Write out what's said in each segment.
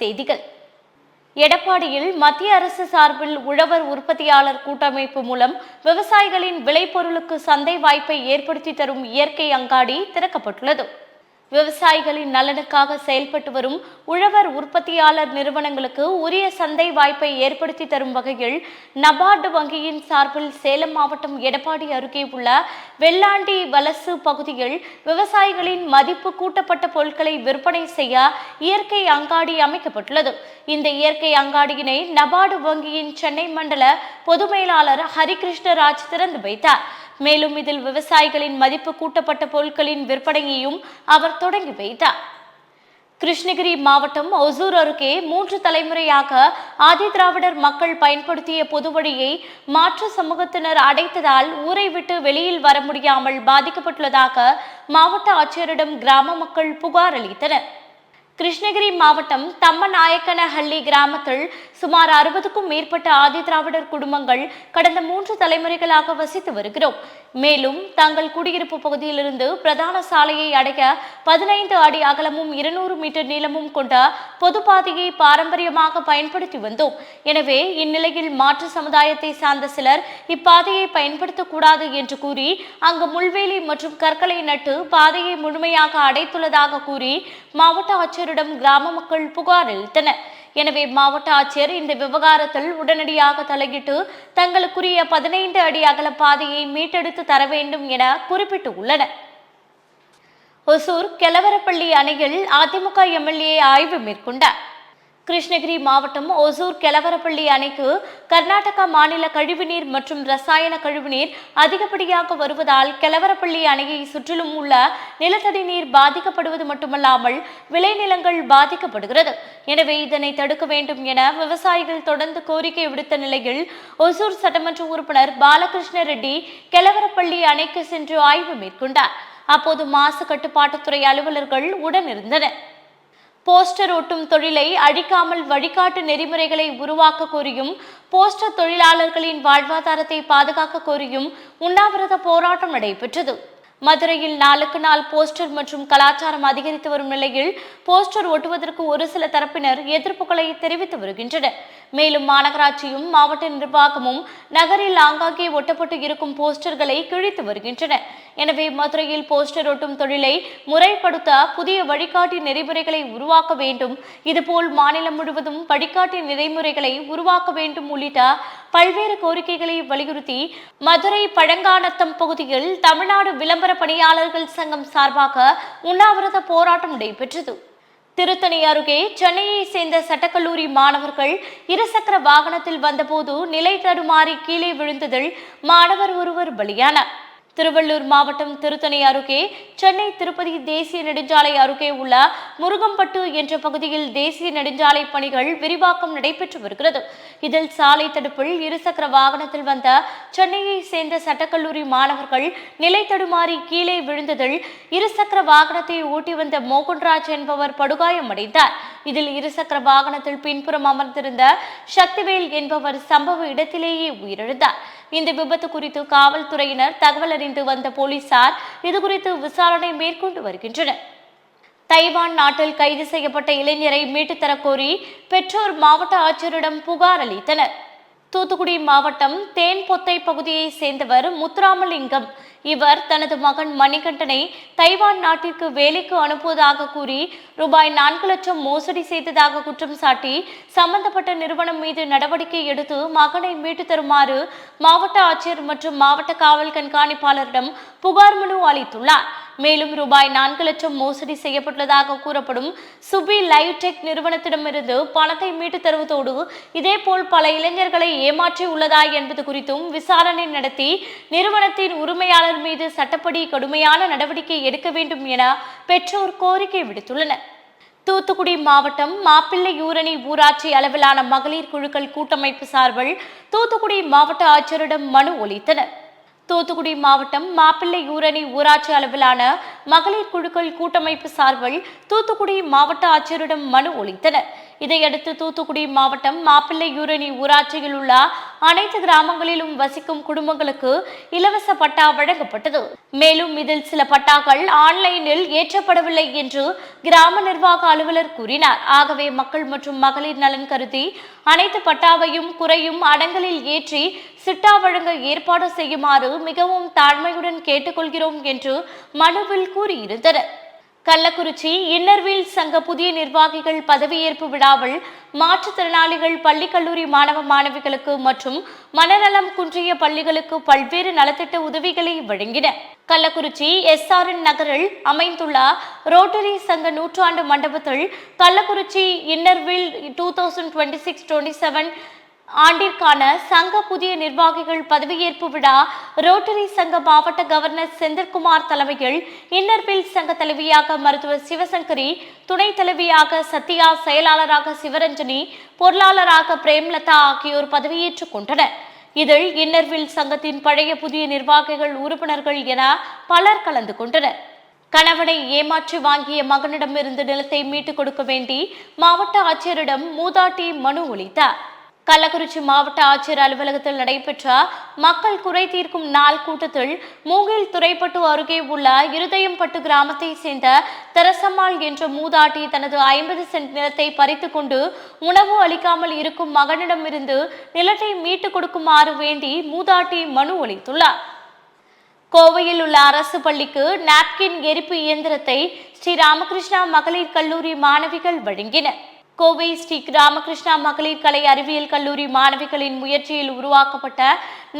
செய்திகள். எடப்பாடியில் மத்திய அரசு சார்பில் உழவர் உற்பத்தியாளர் கூட்டமைப்பு மூலம் விவசாயிகளின் விளைபொருளுக்கு சந்தை வாய்ப்பை ஏற்படுத்தி தரும் இயற்கை அங்காடி திறக்கப்பட்டுள்ளது. விவசாயிகளின் நலனுக்காக செயல்பட்டு வரும் உழவர் உற்பத்தியாளர் நிறுவனங்களுக்கு உரிய சந்தை வாய்ப்பை ஏற்படுத்தி தரும் வகையில் நபார்டு வங்கியின் சார்பில் சேலம் மாவட்டம் எடப்பாடி அருகே உள்ள வெள்ளாண்டி வலசு பகுதியில் விவசாயிகளின் மதிப்பு கூட்டப்பட்ட பொருட்களை விற்பனை செய்ய இயற்கை அங்காடி அமைக்கப்பட்டுள்ளது. இந்த இயற்கை அங்காடியினை நபார்டு வங்கியின் சென்னை மண்டல பொது மேலாளர் ஹரிகிருஷ்ணராஜ் திறந்து வைத்தார். மேலும் இதில் விவசாயிகளின் மதிப்பு கூட்டப்பட்ட பொருட்களின் விற்பனையையும் அவர் தொடங்கி வைத்தார். கிருஷ்ணகிரி மாவட்டம் ஒசூர் அருகே 3 தலைமுறையாக ஆதிதிராவிடர் மக்கள் பயன்படுத்திய பொது வழியை மாற்று சமூகத்தினர் அடைத்ததால் ஊரை விட்டு வெளியில் வர முடியாமல் பாதிக்கப்பட்டுள்ளதாக மாவட்ட ஆட்சியரிடம் கிராம மக்கள் புகார் அளித்தனர். கிருஷ்ணகிரி மாவட்டம் தம்மநாயக்கனஹள்ளி கிராமத்தில் சுமார் 60க்கும் மேற்பட்ட ஆதிதிராவிடர் குடும்பங்கள் கடந்த 3 தலைமுறைகளாக வசித்து வருகிறோம். மேலும் தங்கள் குடியிருப்பு பகுதியிலிருந்து பிரதான சாலையை அடைய 15 அடி அகலமும் 200 மீட்டர் நீளமும் கொண்ட பொது பாதையை பாரம்பரியமாக பயன்படுத்தி வந்தோம். எனவே இந்நிலையில் மாற்று சமுதாயத்தை சார்ந்த சிலர் இப்பாதையை பயன்படுத்தக்கூடாது என்று கூறி அங்கு முள்வேலி மற்றும் கற்களை நட்டு பாதையை முழுமையாக அடைத்துள்ளதாக கூறி மாவட்ட ஆட்சியரிடம் கிராம மக்கள் புகார் அளித்தனர். எனவே மாவட்ட ஆட்சியர் இந்த விவகாரத்தில் உடனடியாக தலையிட்டு தங்களுக்குரிய 15 அடி அகல பாதையை மீட்டெடுத்து தர வேண்டும் என குறிப்பிட்டுள்ளனர். ஒசூர் கெலவரப்பள்ளி அணையில் அதிமுக எம்எல்ஏ ஆய்வு மேற்கொண்டார். கிருஷ்ணகிரி மாவட்டம் ஒசூர் கெலவரப்பள்ளி அணைக்கு கர்நாடகா மாநில கழிவுநீர் மற்றும் ரசாயன கழிவுநீர் அதிகப்படியாக வருவதால் கெலவரப்பள்ளி அணையை சுற்றிலும் உள்ள நிலத்தடி நீர் பாதிக்கப்படுவது மட்டுமல்லாமல் விளைநிலங்கள் பாதிக்கப்படுகிறது. எனவே இதனை தடுக்க வேண்டும் என விவசாயிகள் தொடர்ந்து கோரிக்கை விடுத்த நிலையில் ஒசூர் சட்டமன்ற உறுப்பினர் பாலகிருஷ்ண ரெட்டி கெலவரப்பள்ளி அணைக்கு சென்று ஆய்வு மேற்கொண்டார். அப்போது மாசு கட்டுப்பாட்டுத்துறை அலுவலர்கள் உடனிருந்தனர். போஸ்டர் ஒட்டும் தொழிலை அழிக்காமல் வழிகாட்டு நெறிமுறைகளை உருவாக்க கோரியும் போஸ்டர் தொழிலாளர்களின் வாழ்வாதாரத்தை பாதுகாக்க கோரியும் உண்ணாவிரத போராட்டம் நடைபெற்றது. மதுரையில் நாளுக்கு நாள் போஸ்டர் மற்றும் கலாச்சாரம் அதிகரித்து வரும் நிலையில் போஸ்டர் ஒட்டுவதற்கு ஒரு சில தரப்பினர் எதிர்ப்புகளை தெரிவித்து வருகின்றனர். மேலும் மாநகராட்சியும் மாவட்ட நிர்வாகமும் நகரில் ஆங்காங்கே ஒட்டப்பட்டு இருக்கும் போஸ்டர்களை கிழித்து வருகின்றனர். எனவே மதுரையில் போஸ்டர் ஒட்டும் தொழிலை முறைப்படுத்த புதிய வழிகாட்டி நெறிமுறைகளை உருவாக்க வேண்டும். இதுபோல் மாநிலம் முழுவதும் வழிகாட்டி நெறிமுறைகளை உருவாக்க வேண்டும் உள்ளிட்ட பல்வேறு கோரிக்கைகளை வலியுறுத்தி மதுரை பழங்கானத்தம் பகுதியில் தமிழ்நாடு விளம்பர பணியாளர்கள் சங்கம் சார்பாக உண்ணாவிரத போராட்டம் நடைபெற்றது. திருத்தணி அருகே சென்னையை சேர்ந்த சட்டக்கல்லூரி மாணவர்கள் இருசக்கர வாகனத்தில் வந்தபோது நிலை தடுமாறி கீழே விழுந்ததில் மாணவர் ஒருவர் பலியானார். திருவள்ளூர் மாவட்டம் திருத்தணி அருகே சென்னை திருப்பதி தேசிய நெடுஞ்சாலை அருகே உள்ள முருகம்பட்டு என்ற பகுதியில் தேசிய நெடுஞ்சாலை பணிகள் விரிவாக்கம் நடைபெற்று வருகிறது. இதில் சாலை தடுப்பில் இருசக்கர வாகனத்தில் வந்த சென்னையை சேர்ந்த சட்டக்கல்லூரி மாணவர்கள் நிலை தடுமாறி கீழே விழுந்ததில் இருசக்கர வாகனத்தை ஓட்டி வந்த மோகன்ராஜ் என்பவர் படுகாயமடைந்தார். இதில் இருசக்கர வாகனத்தில் பின்புறம் அமர்ந்திருந்த சக்திவேல் என்பவர் சம்பவ இடத்திலேயே உயிரிழந்தார். இந்த விபத்து குறித்து காவல்துறையினர் தகவல் அறிந்து வந்த போலீசார் இதுகுறித்து விசாரணை மேற்கொண்டு வருகின்றனர். தைவான் நாட்டில் கைது செய்யப்பட்ட இளைஞரை மீட்டுத் தரக்கோரி பெற்றோர் மாவட்ட ஆட்சியரிடம் புகார் அளித்தனர். தூத்துக்குடி மாவட்டம் தேன்பொத்தை பகுதியை சேர்ந்தவர் முத்துராமலிங்கம். இவர் தனது மகன் மணிகண்டனை தைவான் நாட்டிற்கு வேலைக்கு அனுப்புவதாக கூறி ரூபாய் 4 லட்சம் மோசடி செய்ததாக குற்றம் சாட்டி சம்பந்தப்பட்ட நிறுவனம் மீது நடவடிக்கை எடுத்து மகனை மீட்டு தருமாறு மாவட்ட ஆட்சியர் மற்றும் மாவட்ட காவல் கண்காணிப்பாளரிடம் புகார் மனு அளித்துள்ளார். மேலும் ரூபாய் 4 லட்சம் மோசடி செய்யப்பட்டுள்ளதாக கூறப்படும் சுபி லைவ்டெக் நிறுவனத்திடமிருந்து பணத்தை மீட்டு தருவதோடு இதேபோல் பல இளைஞர்களை ஏமாற்றி உள்ளதா என்பது குறித்தும் விசாரணை நடத்தி நிறுவனத்தின் உரிமையாளர் மீது சட்டப்படி கடுமையான நடவடிக்கை எடுக்க வேண்டும் என பெற்றோர் கோரிக்கை விடுத்துள்ளனர். தூத்துக்குடி மாவட்டம் மாப்பிள்ளையூரணி ஊராட்சி அளவிலான மகளிர் குழுக்கள் கூட்டமைப்பு சார்பில் தூத்துக்குடி மாவட்ட ஆட்சியரிடம் மனு அளித்தனர். தூத்துக்குடி மாவட்டம் மாப்பிள்ளையூரணி ஊராட்சி அளவிலான மகளிர் குழுக்கள் கூட்டமைப்பு சார்பில் தூத்துக்குடி மாவட்ட ஆட்சியரிடம் மனு அளித்தனர். இதையடுத்து தூத்துக்குடி மாவட்டம் மாப்பிள்ளையூரணி ஊராட்சியில் உள்ள அனைத்து கிராமங்களிலும் வசிக்கும் குடும்பங்களுக்கு இலவச பட்டா வழங்கப்பட்டது. மேலும் இதில் சில பட்டாக்கள் ஆன்லைனில் ஏற்றப்படவில்லை என்று கிராம நிர்வாக அலுவலர் கூறினார். ஆகவே மக்கள் மற்றும் மகளிர் நலன் கருதி அனைத்து பட்டாவையும் குறையும் அடங்கலில் ஏற்றி சிட்டா வழங்க ஏற்பாடு செய்யுமாறு மிகவும் தாழ்மையுடன் கேட்டுக்கொள்கிறோம் என்று மனுவில் கூறியிருந்தனர். கள்ளக்குறிச்சி இன்னர்வீல் சங்க புதிய நிர்வாகிகள் பதவியேற்பு விழாவில் மாற்றுத்திறனாளிகள் பள்ளி கல்லூரி மாணவ மாணவிகளுக்கு மற்றும் மனநலம் குன்றிய பள்ளிகளுக்கு பல்வேறு நலத்திட்ட உதவிகளை வழங்கின. கள்ளக்குறிச்சி SRN நகரில் அமைந்துள்ள ரோட்டரி சங்க நூற்றாண்டு மண்டபத்தில் கள்ளக்குறிச்சி இன்னர்வீல் 2026-27 ஆண்டிற்கான சங்க புதிய நிர்வாகிகள் பதவியேற்பு விழா ரோட்டரி சங்க மாவட்ட கவர்னர் செந்தில்குமார் தலைமையில் இன்னர்வீல் சங்க தலைவியாக மருத்துவர் சிவசங்கரி, துணைத் தலைவியாக சத்யா, செயலாளராக சிவரஞ்சனி, பொருளாளராக பிரேம்லதா ஆகியோர் பதவியேற்றுக் கொண்டனர். இதில் இன்னர்வீல் சங்கத்தின் பழைய புதிய நிர்வாகிகள், உறுப்பினர்கள் என பலர் கலந்து கொண்டனர். கணவனை ஏமாற்றி வாங்கிய மகனிடமிருந்து நிலத்தை மீட்டுக் கொடுக்க வேண்டி மாவட்ட ஆட்சியரிடம் மூதாட்டி மனு அளித்தார். கள்ளக்குறிச்சி மாவட்ட ஆட்சியர் அலுவலகத்தில் நடைபெற்ற மக்கள் குறை தீர்க்கும் நாள் கூட்டத்தில் மூங்கில் துறைப்பட்டு அருகே உள்ள இருதயம்பட்டு கிராமத்தை சேர்ந்த தெரசம்மாள் என்ற மூதாட்டி தனது 50 சென்ட் நிலத்தை பறித்து கொண்டு உணவு அளிக்காமல் இருக்கும் மகனிடமிருந்து நிலத்தை மீட்டுக் கொடுக்குமாறு வேண்டி மூதாட்டி மனு அளித்துள்ளார். கோவையில் உள்ள அரசு பள்ளிக்கு நாப்கின் எரிப்பு இயந்திரத்தை ஸ்ரீ ராமகிருஷ்ணா மகளிர் கல்லூரி மாணவிகள் வழங்கினர். கோவை ஸ்ரீ ராமகிருஷ்ணா மகளிர் கலை அறிவியல் கல்லூரி மாணவிகளின் முயற்சியில் உருவாக்கப்பட்ட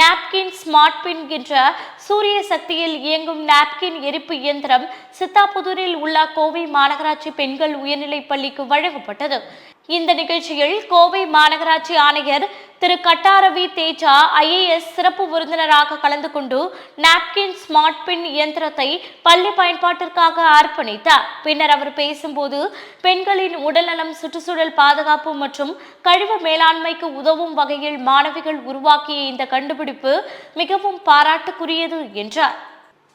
நாப்கின் ஸ்மார்ட் பின் என்ற சூரிய சக்தியில் இயங்கும் நாப்கின் எரிப்பு இயந்திரம் சித்தாபுதூரில் உள்ள கோவை மாநகராட்சி பெண்கள் உயர்நிலைப் பள்ளிக்கு வழங்கப்பட்டது. இந்த நிகழ்ச்சியில் கோவை மாநகராட்சி ஆணையர் திரு கட்டாரவி தேஜா IAS சிறப்பு விருந்தினராக கலந்து கொண்டு நாப்கின் ஸ்மார்ட் பின் இயந்திரத்தை பள்ளி பயன்பாட்டிற்காக அர்ப்பணித்தார். பின்னர் அவர் பேசும்போது பெண்களின் உடல்நலம், சுற்றுச்சூழல் பாதுகாப்பு மற்றும் கழிவு மேலாண்மைக்கு உதவும் வகையில் மாணவிகள் உருவாக்கிய இந்த கண்டுபிடிப்பு மிகவும் பாராட்டுக்குரியது என்றார்.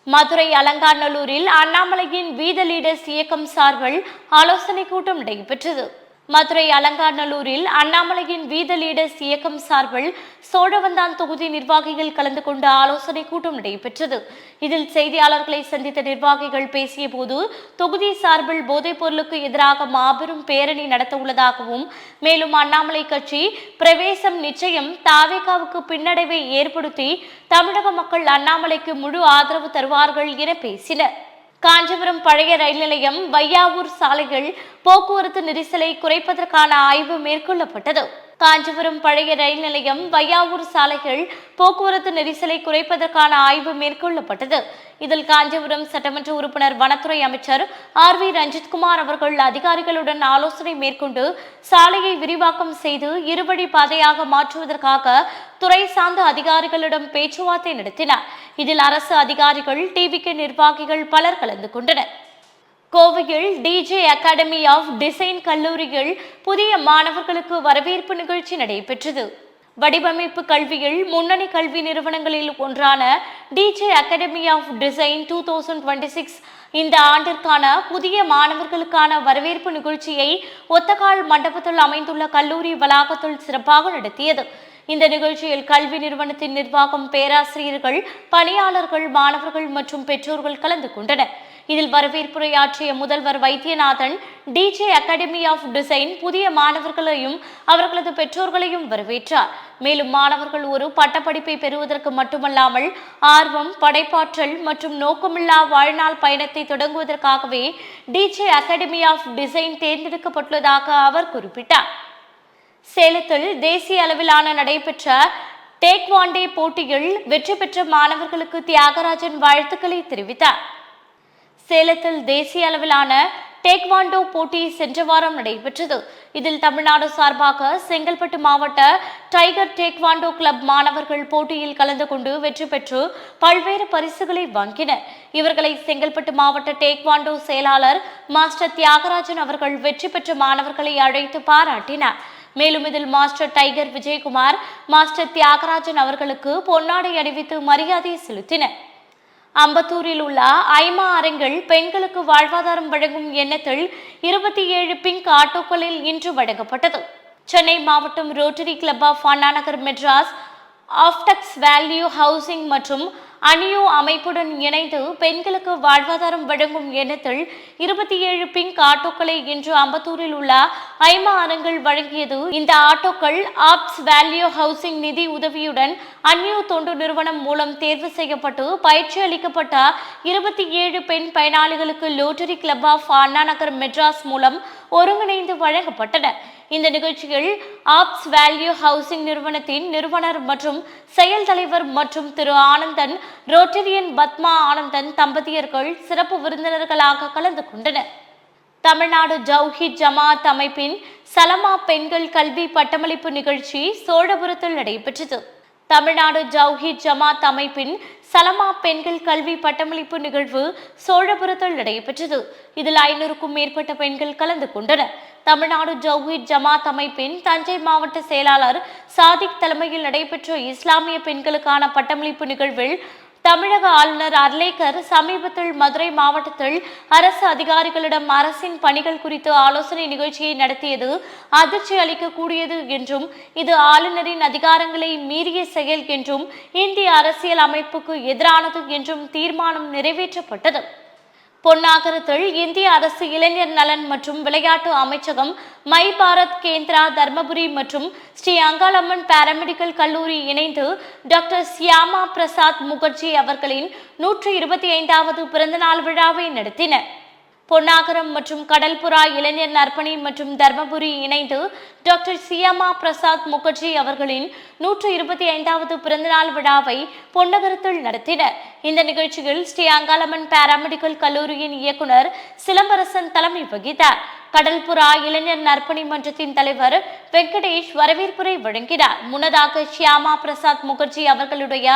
மதுரை அலங்காநல்லூரில் அண்ணாமலையின் வீத லீடர்ஸ் இயக்கம் சார்பில் ஆலோசனை கூட்டம் நடைபெற்றது. மதுரை அலங்காநல்லூரில் அண்ணாமலையின் வீத லீடர்ஸ் இயக்கம் சார்பில் சோழவந்தான் தொகுதி நிர்வாகிகள் கலந்து கொண்ட ஆலோசனை கூட்டம் நடைபெற்றது. இதில் செய்தியாளர்களை சந்தித்த நிர்வாகிகள் பேசிய போது தொகுதி சார்பில் போதைப் பொருளுக்கு எதிராக மாபெரும் பேரணி நடத்த உள்ளதாகவும், மேலும் அண்ணாமலை கட்சி பிரவேசம் நிச்சயம் தாவேகாவுக்கு பின்னடைவை ஏற்படுத்தி தமிழக மக்கள் அண்ணாமலைக்கு முழு ஆதரவு தருவார்கள் என பேசினர். காஞ்சிபுரம் பழைய ரயில் நிலையம், வையாவூர் சாலைகள் போக்குவரத்து நெரிசலை குறைப்பதற்கான ஆய்வு மேற்கொள்ளப்பட்டது. காஞ்சிபுரம் பழைய ரயில் நிலையம், வையாவூர் சாலைகள் போக்குவரத்து நெரிசலை குறைப்பதற்கான ஆய்வு மேற்கொள்ளப்பட்டது. இதில் காஞ்சிபுரம் சட்டமன்ற உறுப்பினர், வனத்துறை அமைச்சர் RV ரஞ்சித்குமார் அவர்கள் அதிகாரிகளுடன் ஆலோசனை மேற்கொண்டு சாலையை விரிவாக்கம் செய்து இருவழி பாதையாக மாற்றுவதற்காக துறை சார்ந்த அதிகாரிகளிடம் பேச்சுவார்த்தை நடத்தினார். இதில் அரசு அதிகாரிகள், TVK நிர்வாகிகள் பலர் கலந்து கொண்டனர். கோவையில் DJ அகாடமி ஆஃப் டிசைன் கல்லூரியில் புதிய மாணவர்களுக்கு வரவேற்பு நிகழ்ச்சி நடைபெற்றது. வடிவமைப்பு கல்வியில் முன்னணி கல்வி நிறுவனங்களில் ஒன்றான DJ அகாடமி ஆஃப் டிசைன் 2026 இந்த ஆண்டிற்கான புதிய மாணவர்களுக்கான வரவேற்பு நிகழ்ச்சியை ஒத்தக்கால் மண்டபத்தில் அமைந்துள்ள கல்லூரி வளாகத்தில் சிறப்பாக நடத்தியது. இந்த நிகழ்ச்சியில் கல்வி நிறுவனத்தின் நிர்வாகம், பேராசிரியர்கள், பணியாளர்கள், மாணவர்கள் மற்றும் பெற்றோர்கள் கலந்து கொண்டனர். இதில் வரவேற்புரையாற்றிய முதல்வர் Vaithiyanathan DJ academy of design புதிய மாணவர்களையும் அவர்களது பெற்றோர்களையும் வரவேற்றார். மேலும் மாணவர்கள் ஒரு பட்டப்படிப்பை பெறுவதற்கு மட்டுமல்லாமல் ஆர்வம், படைப்பாற்றல் மற்றும் நோக்கமில்லா வாழ்நாள் பயணத்தை தொடங்குவதற்காகவே DJ அகாடமி ஆஃப் டிசைன் தேர்ந்தெடுக்கப்பட்டுள்ளதாக அவர் குறிப்பிட்டார். சேலத்தில் தேசிய அளவிலான நடைபெற்ற டேக்வாண்டே போட்டியில் வெற்றி பெற்ற மாணவர்களுக்கு தியாகராஜன் வாழ்த்துக்களை தெரிவித்தார். சேலத்தில் தேசிய அளவிலான டேக்வாண்டோ போட்டி சென்ற வாரம் நடைபெற்றது. இதில் தமிழ்நாடு சார்பாக செங்கல்பட்டு மாவட்ட டைகர் டேக்வாண்டோ கிளப் மாணவர்கள் போட்டியில் கலந்து கொண்டு வெற்றி பெற்று பல்வேறு பரிசுகளை வாங்கினர். இவர்களை செங்கல்பட்டு மாவட்ட டேக்வாண்டோ செயலாளர் மாஸ்டர் தியாகராஜன் அவர்கள் வெற்றி பெற்ற மாணவர்களை அழைத்து பாராட்டினார். மேலும் இதில் master Tiger Vijayakumar, master Thiyagarajan அவர்களுக்கு பொன்னாடை அணிவித்து மரியாதை செலுத்தினர். அம்பத்தூரில் உள்ள ஐமா அரங்கில் பெண்களுக்கு வாழ்வாதாரம் வழங்கும் எண்ணத்தில் 27 பிங்க் ஆட்டோக்களில் இன்று வழங்கப்பட்டது. சென்னை மாவட்டம் rotary club of Anna Nagar Madras ஆஃப்டெக்ஸ் வேல்யூ ஹவுசிங் மற்றும் அனியோ அமைப்புடன் இணைந்து பெண்களுக்கு வாழ்வாதாரம் வழங்கும் எண்ணத்தில் 27 பிங்க் ஆட்டோக்களை இன்று அம்பத்தூரில் உள்ள ஐமா அரங்கில் வழங்கியது. இந்த ஆட்டோக்கள் ஆப்ஸ் வேல்யூ ஹவுசிங் நிதி உதவியுடன் அன்னியோ தொண்டு நிறுவனம் மூலம் தேர்வு செய்யப்பட்டு பயிற்சி அளிக்கப்பட்ட 27 பெண் பயனாளிகளுக்கு lottery club of Anna Nagar Madras மூலம் ஒருங்கிணைந்து வழங்கப்பட்டன. இந்த நிகழ்ச்சியில் ஆப்ஸ் வேல்யூ ஹவுசிங் நிறுவனத்தின் நிறுவனர் மற்றும் செயல் தலைவர் மற்றும் திரு ஆனந்தன், ரோட்டரியன் பத்மா ஆனந்தன் தம்பதியர்கள் சிறப்பு விருந்தினர்களாக கலந்து கொண்டனர். தமிழ்நாடு ஜவுஹித் ஜமாத் அமைப்பின் சலமா பெண்கள் கல்வி பட்டமளிப்பு நிகழ்ச்சி சோழபுரத்தில் நடைபெற்றது. தமிழ்நாடு ஜவுஹித் ஜமாத் அமைப்பின் சலமா பெண்கள் கல்வி பட்டமளிப்பு நிகழ்வு சோழபுரத்தில் நடைபெற்றது. இதில் 500க்கும் மேற்பட்ட பெண்கள் கலந்து கொண்டனர். தமிழ்நாடு ஜவுஹித் ஜமாத் அமைப்பின் தஞ்சை மாவட்ட செயலாளர் சாதிக் தலைமையில் நடைபெற்ற இஸ்லாமிய பெண்களுக்கான பட்டமளிப்பு நிகழ்வில் தமிழக ஆளுநர் அர்லேக்கர் சமீபத்தில் மதுரை மாவட்டத்தில் அரசு அதிகாரிகளிடம் அரசின் பணிகள் குறித்து ஆலோசனை நிகழ்ச்சியை நடத்தியது அதிர்ச்சி அளிக்கக்கூடியது என்றும் இது ஆளுநரின் அதிகாரங்களை மீறிய செயல் என்றும் இந்திய அரசியல் அமைப்புக்கு எதிரானது என்றும் தீர்மானம் நிறைவேற்றப்பட்டது. பொன்னாகரத்தில் இந்திய அரசு இளைஞர் நலன் மற்றும் விளையாட்டு அமைச்சகம், மை பாரத் கேந்திரா தர்மபுரி மற்றும் ஸ்ரீ அங்காளம்மன் பாராமெடிக்கல் கல்லூரி இணைந்து டாக்டர் சியாமா பிரசாத் முகர்ஜி அவர்களின் 125வது பிறந்தநாள் விழாவை நடத்தின. பொன்னாகரம் மற்றும் கடல்புறா இளைஞர் நற்பணி மற்றும் தர்மபுரி இணைந்து டாக்டர் சியாமா பிரசாத் முகர்ஜி அவர்களின் 125வது பிறந்தநாள் விழாவை பொன்னகரத்தில் நடத்தினர். இந்த நிகழ்ச்சியில் ஸ்ரீ அங்காளம்மன் பாராமெடிக்கல் கல்லூரியின் இயக்குனர் சிலம்பரசன் தலைமை வகித்தார். கடல்புறா இளைஞர் நற்பணி மன்றத்தின் தலைவர் வெங்கடேஷ் வரவேற்புரை வழங்கினார். முன்னதாக சியாமா பிரசாத் முகர்ஜி அவர்களுடைய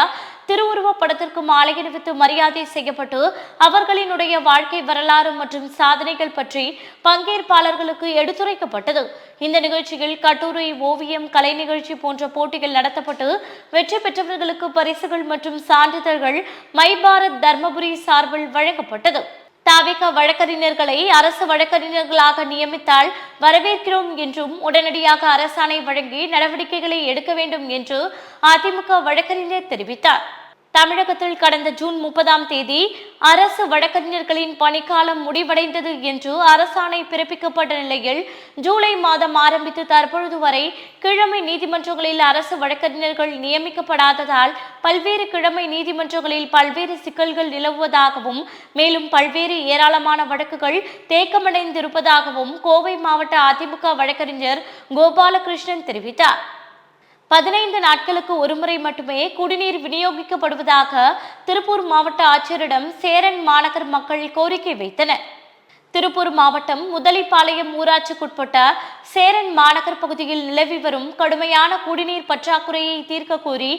திருவுருவ படத்திற்கு மாலை அணிவித்து மரியாதை செய்யப்பட்டு அவர்களினுடைய வாழ்க்கை வரலாறு மற்றும் சாதனைகள் பற்றி பங்கேற்பாளர்களுக்கு எடுத்துரைக்கப்பட்டது. இந்த நிகழ்ச்சியில் கட்டுரை, ஓவியம், கலை நிகழ்ச்சி போன்ற போட்டிகள் நடத்தப்பட்டு வெற்றி பெற்றவர்களுக்கு பரிசுகள் மற்றும் சான்றிதழ்கள் மை பாரத் தர்மபுரி சார்பில் வழங்கப்பட்டது. தாவிக வழக்கறிஞர்களை அரசு வழக்கறிஞர்களாக நியமித்தால் வரவேற்கிறோம் என்றும் உடனடியாக அரசாணை வழங்கி நடவடிக்கைகளை எடுக்க வேண்டும் என்று அதிமுக வழக்கறிஞர் தெரிவித்தார். தமிழகத்தில் கடந்த ஜூன் 30ஆம் தேதி அரசு வழக்கறிஞர்களின் பணிக்காலம் முடிவடைந்தது என்று அரசாணை பிறப்பிக்கப்பட்ட நிலையில் ஜூலை மாதம் ஆரம்பித்து தற்பொழுது வரை கிழமை நீதிமன்றங்களில் அரசு வழக்கறிஞர்கள் நியமிக்கப்படாததால் பல்வேறு கிழமை நீதிமன்றங்களில் பல்வேறு சிக்கல்கள் நிலவுவதாகவும் மேலும் பல்வேறு ஏராளமான வழக்குகள் தேக்கமடைந்திருப்பதாகவும் கோவை மாவட்ட அதிமுக வழக்கறிஞர் கோபாலகிருஷ்ணன் தெரிவித்தார். 15 நாட்களுக்கு ஒருமுறை மட்டுமே குடிநீர் விநியோகிக்கப்படுவதாக திருப்பூர் மாவட்ட ஆட்சியரிடம் சேரன் மாநகர் மக்கள் கோரிக்கை வைத்தனர். திருப்பூர் மாவட்டம் முதலிப்பாளையம் ஊராட்சிக்குட்பட்ட சேரன் மாநகர் பகுதியில் நிலவி வரும் கடுமையான குடிநீர் பற்றாக்குறையை தீர்க்க கோரி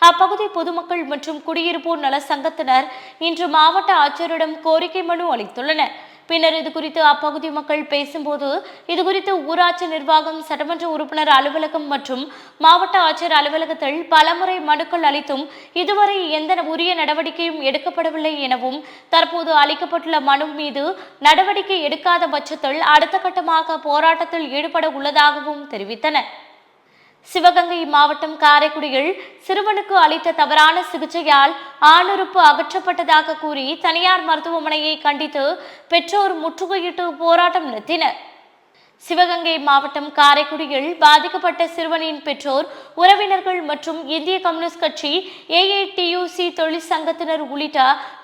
அப்பகுதி பொதுமக்கள் மற்றும் குடியிருப்போர் நல சங்கத்தினர் இன்று மாவட்ட ஆட்சியரிடம் கோரிக்கை மனு அளித்துள்ளனர். பின்னர் இதுகுறித்து அப்பகுதி மக்கள் பேசும்போது இதுகுறித்து ஊராட்சி நிர்வாகம், சட்டமன்ற உறுப்பினர் அலுவலகம் மற்றும் மாவட்ட ஆட்சியர் அலுவலகத்தில் பலமுறை மனுக்கள் அளித்தும் இதுவரை எந்த உரிய நடவடிக்கையும் எடுக்கப்படவில்லை எனவும் தற்போது அளிக்கப்பட்டுள்ள மனு மீது நடவடிக்கை எடுக்காத பட்சத்தில் அடுத்த கட்டமாக போராட்டத்தில் ஈடுபட உள்ளதாகவும் தெரிவித்தனர். சிவகங்கை மாவட்டம் காரைக்குடியில் சிறுவனுக்கு அளித்த தவறான சிகிச்சையால் ஆணுறுப்பு அகற்றப்பட்டதாக கூறி தனியார் மருத்துவமனையை கண்டித்து பெற்றோர் முற்றுகையிட்டு போராட்டம் நடத்தினர். சிவகங்கை மாவட்டம் காரைக்குடியில் பாதிக்கப்பட்ட சிறுவனின் பெற்றோர், உறவினர்கள் மற்றும் இந்திய கம்யூனிஸ்ட் கட்சி, AITUC தொழிற்சங்கத்தினர் உள்ளிட்ட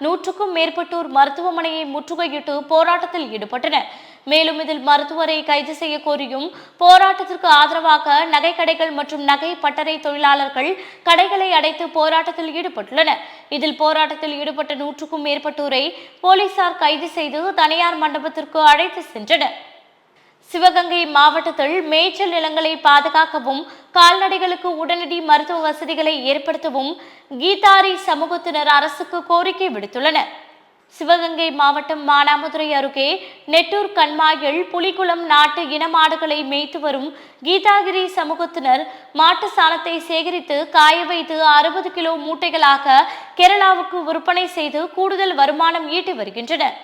100க்கும் மேற்பட்டோர் மருத்துவமனையை முற்றுகையிட்டு போராட்டத்தில் ஈடுபட்டனர். மேலும் இதில் மருத்துவரை கைது செய்ய கோரியும் போராட்டத்திற்கு ஆதரவாக நகை கடைகள் மற்றும் நகை பட்டறை தொழிலாளர்கள் கடைகளை அடைத்து போராட்டத்தில் ஈடுபட்டுள்ளனர். இதில் போராட்டத்தில் ஈடுபட்ட 100க்கும் மேற்பட்டோரை போலீசார் கைது செய்து தனியார் மண்டபத்திற்கு அழைத்து சென்றனர். சிவகங்கை மாவட்டத்தில் மேய்ச்சல் நிலங்களை பாதுகாக்கவும் கால்நடைகளுக்கு உடனடி மருத்துவ வசதிகளை ஏற்படுத்தவும் கீதாரி சமூகத்தினர் அரசுக்கு கோரிக்கை விடுத்துள்ளனர். சிவகங்கை மாவட்டம் மானாமதுரை அருகே நெட்டூர் கண்மாயில் புலிகுளம் நாட்டு இன மாடுகளை மேய்த்து வரும் கீதாகிரி சமூகத்தினர் மாட்டு சாணத்தை சேகரித்து காய வைத்து 60 கிலோ மூட்டைகளாக கேரளாவுக்கு விற்பனை செய்து கூடுதல் வருமானம் ஈட்டி வருகின்றனர்.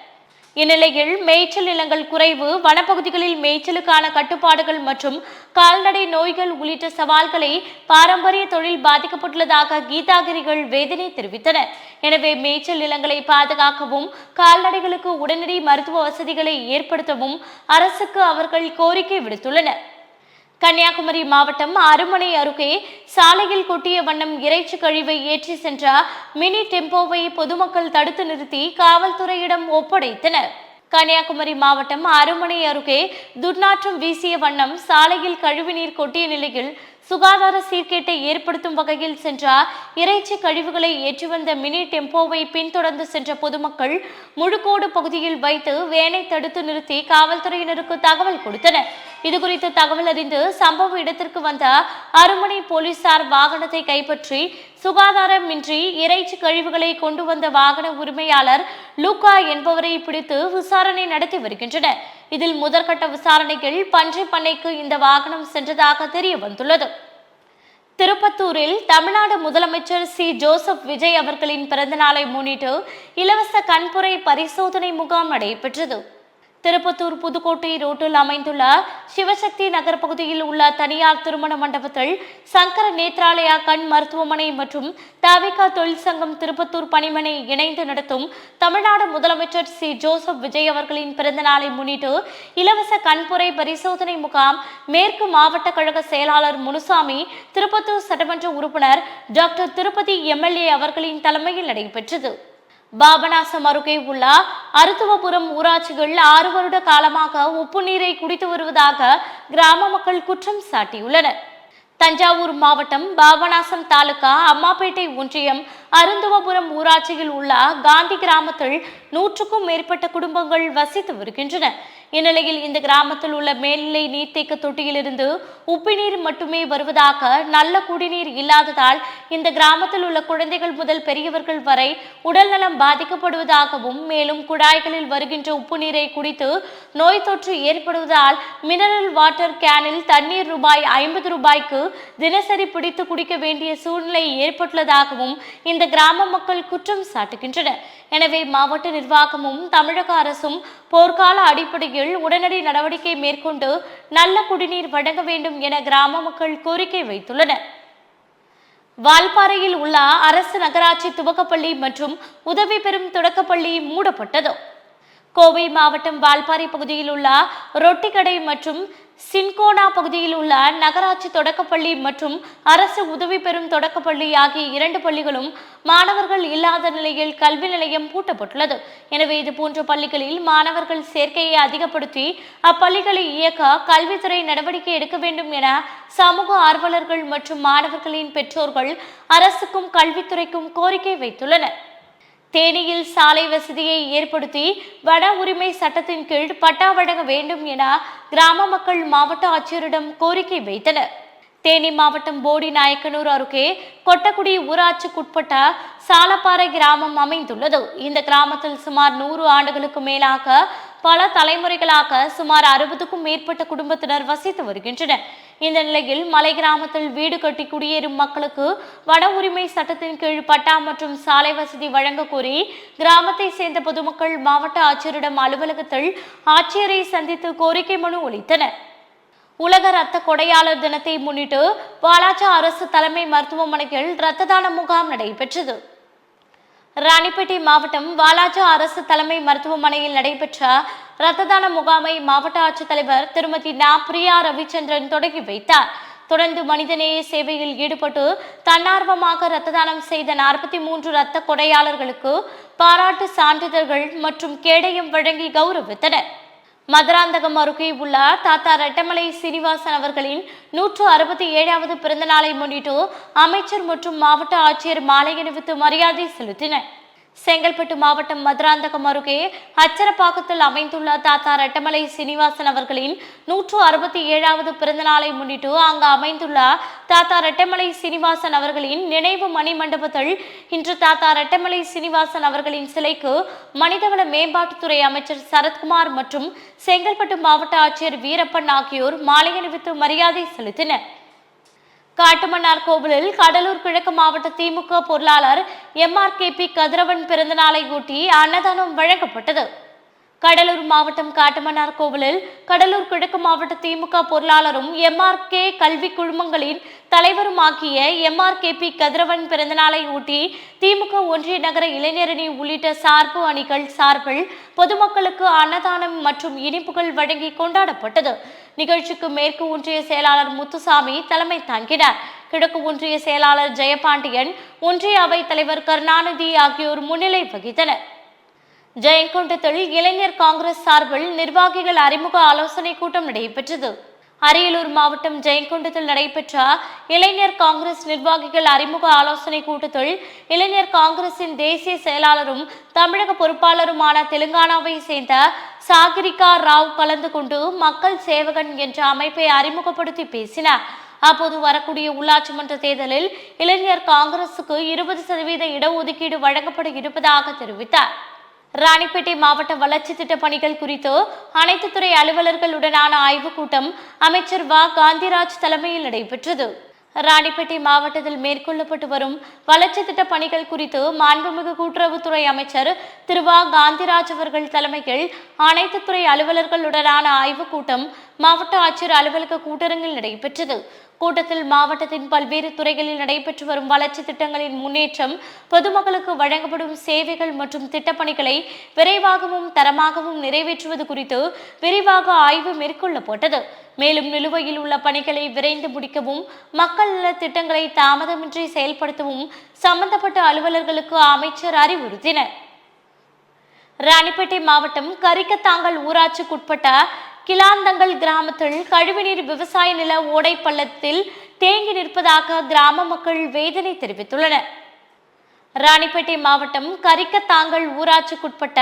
இந்நிலையில் மேய்ச்சல் நிலங்கள் குறைவு, வனப்பகுதிகளில் மேய்ச்சலுக்கான கட்டுப்பாடுகள் மற்றும் கால்நடை நோய்கள் உள்ளிட்ட சவால்களை பாரம்பரிய தொழில் பாதிக்கப்பட்டுள்ளதாக கீதாகிரிகள் வேதனை தெரிவித்தனர். எனவே மேய்ச்சல் நிலங்களை பாதுகாக்கவும் கால்நடைகளுக்கு உடனடி மருத்துவ வசதிகளை ஏற்படுத்தவும் அரசுக்கு அவர்கள் கோரிக்கை விடுத்துள்ளனர். கன்னியாகுமரி மாவட்டம் அருமனை அருகே சாலையில் கொட்டிய வண்ணம் இறைச்சி கழிவை ஏற்றி சென்ற மினி டெம்போவை பொதுமக்கள் தடுத்து நிறுத்தி காவல்துறையிடம் ஒப்படைத்தனர். கன்னியாகுமரி மாவட்டம் அருமனை அருகே துர்நாற்றம் வீசிய வண்ணம் சாலையில் கழிவுநீர் கொட்டிய நிலையில் சுகாதார சீர்கேட்டை ஏற்படுத்தும் வகையில் சென்ற இறைச்சி கழிவுகளை ஏற்றி வந்த மினி டெம்போவை பின்தொடர்ந்து சென்ற பொதுமக்கள் முழுக்கோடு பகுதியில் வைத்து வேனை தடுத்து நிறுத்தி காவல்துறையினருக்கு தகவல் கொடுத்தனர். இதுகுறித்து தகவல் அறிந்து சம்பவ இடத்திற்கு வந்த அருமனை போலீசார் வாகனத்தை கைப்பற்றி சுகாதாரமின்றி இறைச்சி கழிவுகளை கொண்டு வந்த வாகன உரிமையாளர் லூகா என்பவரை பிடித்து விசாரணை நடத்தி வருகின்றனர். இதில் முதற்கட்ட விசாரணைகள் பன்றி பண்ணைக்கு இந்த வாகனம் சென்றதாக தெரிய வந்துள்ளது. திருப்பத்தூரில் தமிழ்நாடு முதலமைச்சர் சி ஜோசப் விஜய் அவர்களின் பிறந்தநாளை முன்னிட்டு இலவச கண்புரை பரிசோதனை முகாம் நடைபெற்றது. திருப்பத்தூர் புதுக்கோட்டை ரோட்டில் அமைந்துள்ள சிவசக்தி நகர் பகுதியில் உள்ள தனியார் திருமண மண்டபத்தில் சங்கர நேத்ராலயா கண் மருத்துவமனை மற்றும் தவிக தொழிற்சங்கம் திருப்பத்தூர் பணிமனை இணைந்து நடத்தும் தமிழ்நாடு முதலமைச்சர் சி ஜோசப் விஜய் அவர்களின் பிறந்த நாளை முன்னிட்டு இலவச கண்புரை பரிசோதனை முகாம் மேற்கு மாவட்ட கழக செயலாளர் முனுசாமி, திருப்பத்தூர் சட்டமன்ற உறுப்பினர் டாக்டர் திருப்பதி எம்எல்ஏ அவர்களின் தலைமையில் நடைபெற்றது. பாபநாசம் அருகே உள்ள அருத்துவபுரம் ஊராட்சிகள் 6 வருட காலமாக உப்பு நீரை குடித்து வருவதாக கிராம மக்கள் குற்றம் சாட்டியுள்ளனர். தஞ்சாவூர் மாவட்டம் பாபநாசம் தாலுகா அம்மாப்பேட்டை ஒன்றியம் அருந்துவபுரம் ஊராட்சியில் உள்ள காந்தி கிராமத்தில் 100க்கும் மேற்பட்ட குடும்பங்கள் வசித்து வருகின்றன. இந்நிலையில் இந்த கிராமத்தில் உள்ள மேல்நிலை நீர்த்தேக்க தொட்டியிலிருந்து உப்புநீர் மட்டுமே வருவதாக, நல்ல குடிநீர் இல்லாததால் இந்த கிராமத்தில் உள்ள குழந்தைகள் முதல் பெரியவர்கள் வரை உடல்நலம் பாதிக்கப்படுவதாகவும், மேலும் குழாய்களில் வருகின்ற உப்பு நீரை குடித்து நோய் தொற்று ஏற்படுவதால் மினரல் வாட்டர் கேனில் தண்ணீர் ரூபாய் தினசரி பிடித்து குடிக்க வேண்டிய சூழ்நிலை ஏற்பட்டுள்ளதாகவும் இந்த கிராம மக்கள் குற்றம் சாட்டுகின்றனர். எனவே மாவட்ட நிர்வாகமும் தமிழக அரசும் போர்க்கால அடிப்படையில் உடனடி நடவடிக்கை மேற்கொண்டு நல்ல குடிநீர் வழங்க வேண்டும் என கிராம மக்கள் கோரிக்கை வைத்துள்ளனர். வால்பாறையில் உள்ள அரசு நகராட்சி துவக்கப்பள்ளி மற்றும் உதவி பெறும் தொடக்கப்பள்ளி மூடப்பட்டது. கோவை மாவட்டம் வால்பாறை பகுதியில் உள்ள ரொட்டிக்கடை மற்றும் சின்கோனா பகுதியில் உள்ள நகராட்சி தொடக்கப்பள்ளி மற்றும் அரசு உதவி பெறும் தொடக்கப்பள்ளி ஆகிய 2 பள்ளிகளும் மாணவர்கள் இல்லாத நிலையில் கல்வி நிலையம் பூட்டப்பட்டுள்ளது. எனவே இதுபோன்ற பள்ளிகளில் மாணவர்கள் சேர்க்கையை அதிகப்படுத்தி அப்பள்ளிகளை இயக்க கல்வித்துறை நடவடிக்கை எடுக்க வேண்டும் என சமூக ஆர்வலர்கள் மற்றும் மாணவர்களின் பெற்றோர்கள் அரசுக்கும் கல்வித்துறைக்கும் கோரிக்கை வைத்துள்ளனர். தேனியில் சாலை வசதியை ஏற்படுத்தி வன உரிமை சட்டத்தின் கீழ் பட்டா வழங்க வேண்டும் என கிராம மக்கள் மாவட்ட ஆட்சியரிடம் கோரிக்கை வைத்தனர். தேனி மாவட்டம் போடி நாயக்கனூர் அருகே கொட்டக்குடி ஊராட்சிக்குட்பட்ட சாலப்பாறை கிராமம் அமைந்துள்ளது. இந்த கிராமத்தில் சுமார் 100 ஆண்டுகளுக்கு மேலாக பல தலைமுறைகளாக சுமார் 60க்கும் மேற்பட்ட குடும்பத்தினர் வசித்து வருகின்றனர். இந்த நிலையில் மலை கிராமத்தில் வீடு கட்டி குடியேறும் மக்களுக்கு வன உரிமை சட்டத்தின் கீழ் பட்டா மற்றும் சாலை வசதி வழங்க கோரி கிராமத்தை சேர்ந்த பொதுமக்கள் மாவட்ட ஆட்சியரிடம் அலுவலகத்தில் ஆட்சியரை சந்தித்து கோரிக்கை மனு அளித்தனர். உலக இரத்த கொடையாளர் தினத்தை முன்னிட்டு வாலாஜா அரசு தலைமை மருத்துவமனையில் இரத்த தான முகாம் நடைபெற்றது. ராணிப்பேட்டை மாவட்டம் வாலாஜா அரசு தலைமை மருத்துவமனையில் நடைபெற்ற இரத்த தான முகாமை மாவட்ட ஆட்சித்தலைவர் திருமதி பிரியா ரவிச்சந்திரன் தொடங்கி வைத்தார். தொடர்ந்து மனிதநேய சேவையில் ஈடுபட்டு தன்னார்வமாக இரத்த தானம் செய்த 43 இரத்த கொடையாளர்களுக்கு பாராட்டு சான்றிதழ்கள் மற்றும் கேடயம் வழங்கி கௌரவித்தனர். மதுராந்தகம் அருகே உள்ள தாத்தா ரெட்டமலை சீனிவாசன் அவர்களின் 167வது பிறந்த நாளை முன்னிட்டு அமைச்சர் மற்றும் மாவட்ட ஆட்சியர் மாலை அணிவித்து மரியாதை செலுத்தினர். செங்கல்பட்டு மாவட்டம் மதுராந்தகம் அருகே அச்சரப்பாக்கத்தில் அமைந்துள்ள தாத்தா ரெட்டமலை சீனிவாசன் அவர்களின் 167வது பிறந்த நாளை முன்னிட்டு அங்கு அமைந்துள்ள தாத்தா ரெட்டமலை சீனிவாசன் அவர்களின் நினைவு மணி மண்டபத்தில் இன்று தாத்தா ரெட்டமலை சீனிவாசன் அவர்களின் சிலைக்கு மனிதவள மேம்பாட்டுத்துறை அமைச்சர் சரத்குமார் மற்றும் செங்கல்பட்டு மாவட்ட ஆட்சியர் வீரப்பன் ஆகியோர் மாலை அணிவித்து மரியாதை செலுத்தினர். காட்டுமன்னார் கோவிலில் கடலூர் கிழக்கு மாவட்ட திமுக பொருளாளர் MRKP கதிரவன் பிறந்த நாளை ஒட்டி அன்னதானம் வழங்கப்பட்டது. கடலூர் மாவட்டம் காட்டுமன்னார் கோவிலில் கடலூர் கிழக்கு மாவட்ட திமுக பொருளாளரும் MRK கல்வி குழுமங்களின் தலைவருமாகிய MRKP கதிரவன் பிறந்தநாளை ஒட்டி திமுக ஒன்றிய நகர இளைஞரணி உள்ளிட்ட சார்பு அணிகள் சார்பில் பொதுமக்களுக்கு அன்னதானம் மற்றும் இனிப்புகள் வழங்கி கொண்டாடப்பட்டது. நிகழ்ச்சிக்கு மேற்கு ஒன்றிய செயலாளர் முத்துசாமி தலைமை தாங்கினார். கிழக்கு ஒன்றிய செயலாளர் ஜெயபாண்டியன், ஒன்றிய அவைத் தலைவர் கருணாநிதி ஆகியோர் முன்னிலை வகித்தனர். ஜெயங்கொண்டத்தில் இளைஞர் காங்கிரஸ் சார்பில் நிர்வாகிகள் அறிமுக ஆலோசனை கூட்டம் நடைபெற்றது. அரியலூர் மாவட்டம் ஜெயங்கொண்டத்தில் நடைபெற்ற இளைஞர் காங்கிரஸ் நிர்வாகிகள் அறிமுக ஆலோசனை கூட்டத்தில் இளைஞர் காங்கிரசின் தேசிய செயலாளரும் தமிழக பொறுப்பாளருமான தெலுங்கானாவை சேர்ந்த சாகரிகா ராவ் கலந்து கொண்டு மக்கள் சேவகன் என்ற அமைப்பை அறிமுகப்படுத்தி பேசினார். அப்போது வரக்கூடிய உள்ளாட்சி மன்ற தேர்தலில் இளைஞர் காங்கிரசுக்கு 20% இடஒதுக்கீடு வழங்கப்பட இருப்பதாக தெரிவித்தார். ராணிப்பேட்டை மாவட்ட வளர்ச்சி திட்ட பணிகள் குறித்து அனைத்து துறை அலுவலர்களுடனான ஆய்வுக் கூட்டம் அமைச்சர் வ. காந்திராஜ் தலைமையில் நடைபெற்றது. ராணிப்பேட்டை மாவட்டத்தில் மேற்கொள்ளப்பட்டு வரும் வளர்ச்சி திட்ட பணிகள் குறித்து மாண்புமிகு கூட்டுறவுத்துறை அமைச்சர் திரு வ. காந்திராஜ் அவர்கள் தலைமையில் அனைத்து துறை அலுவலர்களுடனான ஆய்வுக் கூட்டம் மாவட்ட ஆட்சியர் அலுவலக கூட்டரங்கில் நடைபெற்றது. கூட்டத்தில் மாவட்டத்தின் பல்வேறு துறைகளில் நடைபெற்று வரும் வளர்ச்சி திட்டங்களின் முன்னேற்றம், பொதுமக்களுக்கு வழங்கப்படும் சேவைகள் மற்றும் திட்டப்பணிகளை விரைவாகவும் தரமாகவும் நிறைவேற்றுவது குறித்து விரிவாக ஆய்வு மேற்கொள்ளப்பட்டது. மேலும் நிலுவையில் உள்ள பணிகளை விரைந்து முடிக்கவும், மக்கள் நல திட்டங்களை தாமதமின்றி செயல்படுத்தவும் சம்பந்தப்பட்ட அலுவலர்களுக்கு அமைச்சர் அறிவுறுத்தினார். ராணிப்பேட்டை மாவட்டம் கரிக்கத்தாங்கல் ஊராட்சிக்குட்பட்ட கிளாந்தங்கல் கிராமத்தில் கழிவுநீர் விவசாய நில ஓடை பள்ளத்தில் தேங்கி நிற்பதாக கிராம மக்கள் வேதனை தெரிவித்துள்ளனர். ராணிப்பேட்டை மாவட்டம் கரிக்கத்தாங்கல் ஊராட்சிக்குட்பட்ட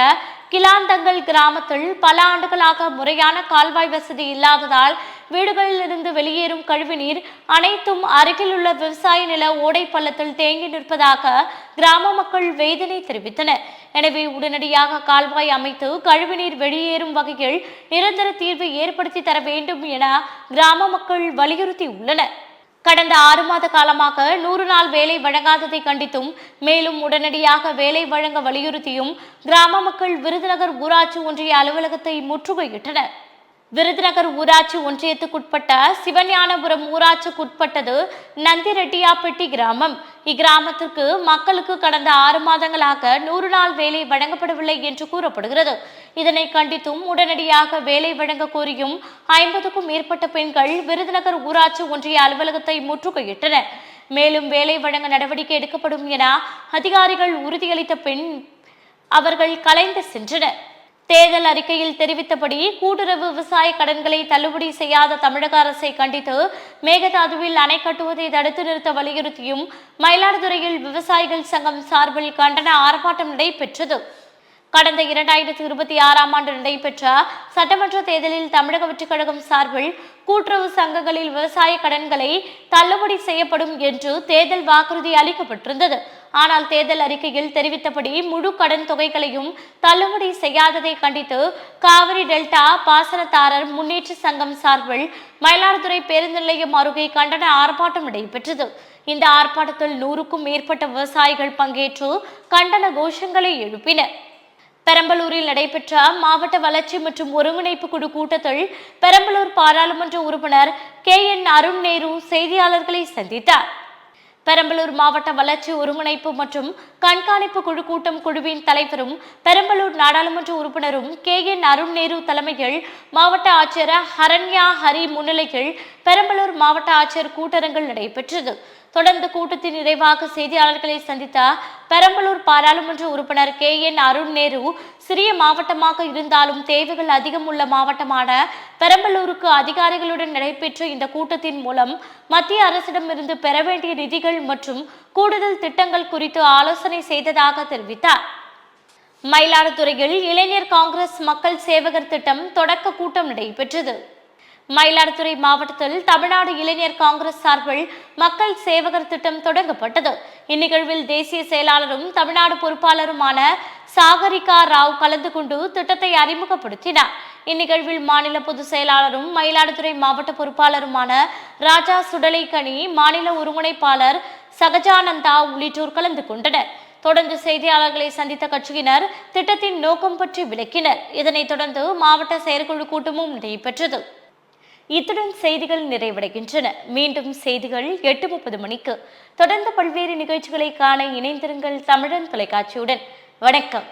கிளாந்தங்கல் கிராமத்தில் பல ஆண்டுகளாக முறையான கால்வாய் வசதி இல்லாததால் வீடுகளிலிருந்து வெளியேறும் கழிவுநீர் அனைத்தும் அருகிலுள்ள விவசாய நில ஓடை பள்ளத்தில் தேங்கி நிற்பதாக கிராம மக்கள் வேதனை தெரிவித்தனர். எனவே உடனடியாக கால்வாய் அமைத்து கழிவுநீர் வெளியேறும் வகையில் நிரந்தர தீர்வு ஏற்படுத்தி தர வேண்டும் என கிராம மக்கள் வலியுறுத்தியுள்ளனர். கடந்த 6 மாத காலமாக 100 நாள் வேலை வழங்காததை கண்டித்தும், மேலும் உடனடியாக வேலை வழங்க வலியுறுத்தியும் கிராம மக்கள் விருதுநகர் ஊராட்சி ஒன்றிய அலுவலகத்தை முற்றுகையிட்டனர். விருதுநகர் ஊராட்சி ஒன்றியத்துக்குட்பட்ட சிவஞானபுரம் ஊராட்சிக்குட்பட்டது நந்திரெட்டியாப்பட்டி கிராமம். இக்கிராமத்திற்கு மக்களுக்கு கடந்த 6 மாதங்களாக 100 நாள் வேலை வழங்கப்படவில்லை என்று கூறப்படுகிறது. இதனை கண்டித்தும் உடனடியாக வேலை வழங்க கோரியும் 50க்கும் மேற்பட்ட பெண்கள் விருதுநகர் ஊராட்சி ஒன்றிய அலுவலகத்தை முற்றுகையிட்டனர். மேலும் வேலை வழங்க நடவடிக்கை எடுக்கப்படும் என அதிகாரிகள் உறுதியளித்த பின் அவர்கள் கலைந்து சென்றனர். தேர்தல் அறிக்கையில் தெரிவித்தபடி கூட்டுறவு விவசாய கடன்களை தள்ளுபடி செய்யாத தமிழக அரசை கண்டித்து மேகதாதுவில் அணை கட்டுவதை தடுத்து நிறுத்த வலியுறுத்தியும் மயிலாடுதுறையில் விவசாயிகள் சங்கம் சார்பில் கண்டன ஆர்ப்பாட்டம் நடைபெற்றது. கடந்த 2026ஆம் ஆண்டு நடைபெற்ற சட்டமன்ற தேர்தலில் தமிழக வெற்றிக் கழகம் சார்பில் கூட்டுறவு சங்கங்களில் விவசாய கடன்களை தள்ளுபடி செய்யப்படும் என்று தேர்தல் வாக்குறுதி அளிக்கப்பட்டிருந்தது. ஆனால் தேர்தல் அறிக்கையில் தெரிவித்தபடி முழு கடன் தொகைகளையும் தள்ளுபடி செய்யாததை கண்டித்து காவிரி டெல்டா பாசனதாரர் முன்னேற்ற சங்கம் சார்பில் மயிலாடுதுறை பேருந்து நிலையம் அருகே கண்டன ஆர்ப்பாட்டம் நடைபெற்றது. இந்த ஆர்ப்பாட்டத்தில் 100க்கும் மேற்பட்ட விவசாயிகள் பங்கேற்று கண்டன கோஷங்களை எழுப்பினர். பெரம்பலூரில் நடைபெற்ற மாவட்ட வளர்ச்சி மற்றும் ஒருங்கிணைப்பு குழு கூட்டத்தில் பெரம்பலூர் பாராளுமன்ற உறுப்பினர் KN அருண் நேரு செய்தியாளர்களை சந்தித்தார். பெரம்பலூர் மாவட்ட வளர்ச்சி ஒருங்கிணைப்பு மற்றும் கண்காணிப்பு குழு கூட்டம் குழுவின் தலைவரும் பெரம்பலூர் நாடாளுமன்ற உறுப்பினரும் KN அருண் நேரு தலைமையில் மாவட்ட ஆட்சியர் ஹரண்யா ஹரி முன்னிலையில் பெரம்பலூர் மாவட்ட ஆட்சியர் கூட்டரங்கில் நடைபெற்றது. தொடர்ந்து கூட்டத்தின் நிறைவாக செய்தியாளர்களை சந்தித்த பெரம்பலூர் பாராளுமன்ற உறுப்பினர் KN அருண் நேரு, சிறிய மாவட்டமாக இருந்தாலும் தேவைகள் அதிகம் உள்ள மாவட்டமான பெரம்பலூருக்கு அதிகாரிகளுடன் நடைபெற்ற இந்த கூட்டத்தின் மூலம் மத்திய அரசிடமிருந்து பெற வேண்டிய நிதிகள் மற்றும் கூடுதல் திட்டங்கள் குறித்து ஆலோசனை செய்ததாக தெரிவித்தார். மயிலாடுதுறையில் இளைஞர் காங்கிரஸ் மக்கள் சேவகர் திட்டம் தொடக்க கூட்டம் நடைபெற்றது. மயிலாடுதுறை மாவட்டத்தில் தமிழ்நாடு இளைஞர் காங்கிரஸ் சார்பில் மக்கள் சேவகர் திட்டம் தொடங்கப்பட்டது. இந்நிகழ்வில் தேசிய செயலாளரும் தமிழ்நாடு பொறுப்பாளருமான சாகரிகா ராவ் கலந்து கொண்டு திட்டத்தை அறிமுகப்படுத்தினார். இந்நிகழ்வில் மாநில பொதுச் செயலாளரும் மயிலாடுதுறை மாவட்ட பொறுப்பாளருமான ராஜா சுடலைக்கனி, மாநில ஒருங்கிணைப்பாளர் சகஜானந்தா உள்ளிட்டோர் கலந்து கொண்டனர். தொடர்ந்து செய்தியாளர்களை சந்தித்த கட்சியினர் திட்டத்தின் நோக்கம் பற்றி விளக்கினர். இதனைத் தொடர்ந்து மாவட்ட செயற்குழு கூட்டமும் நடைபெற்றது. இத்துடன் செய்திகள் நிறைவடைகின்றன. மீண்டும் செய்திகள் 8:30 மணிக்கு. தொடர்ந்து பல்வேறு நிகழ்ச்சிகளை காண இணைந்திருங்கள் தமிழன் தொலைக்காட்சியுடன். வணக்கம்.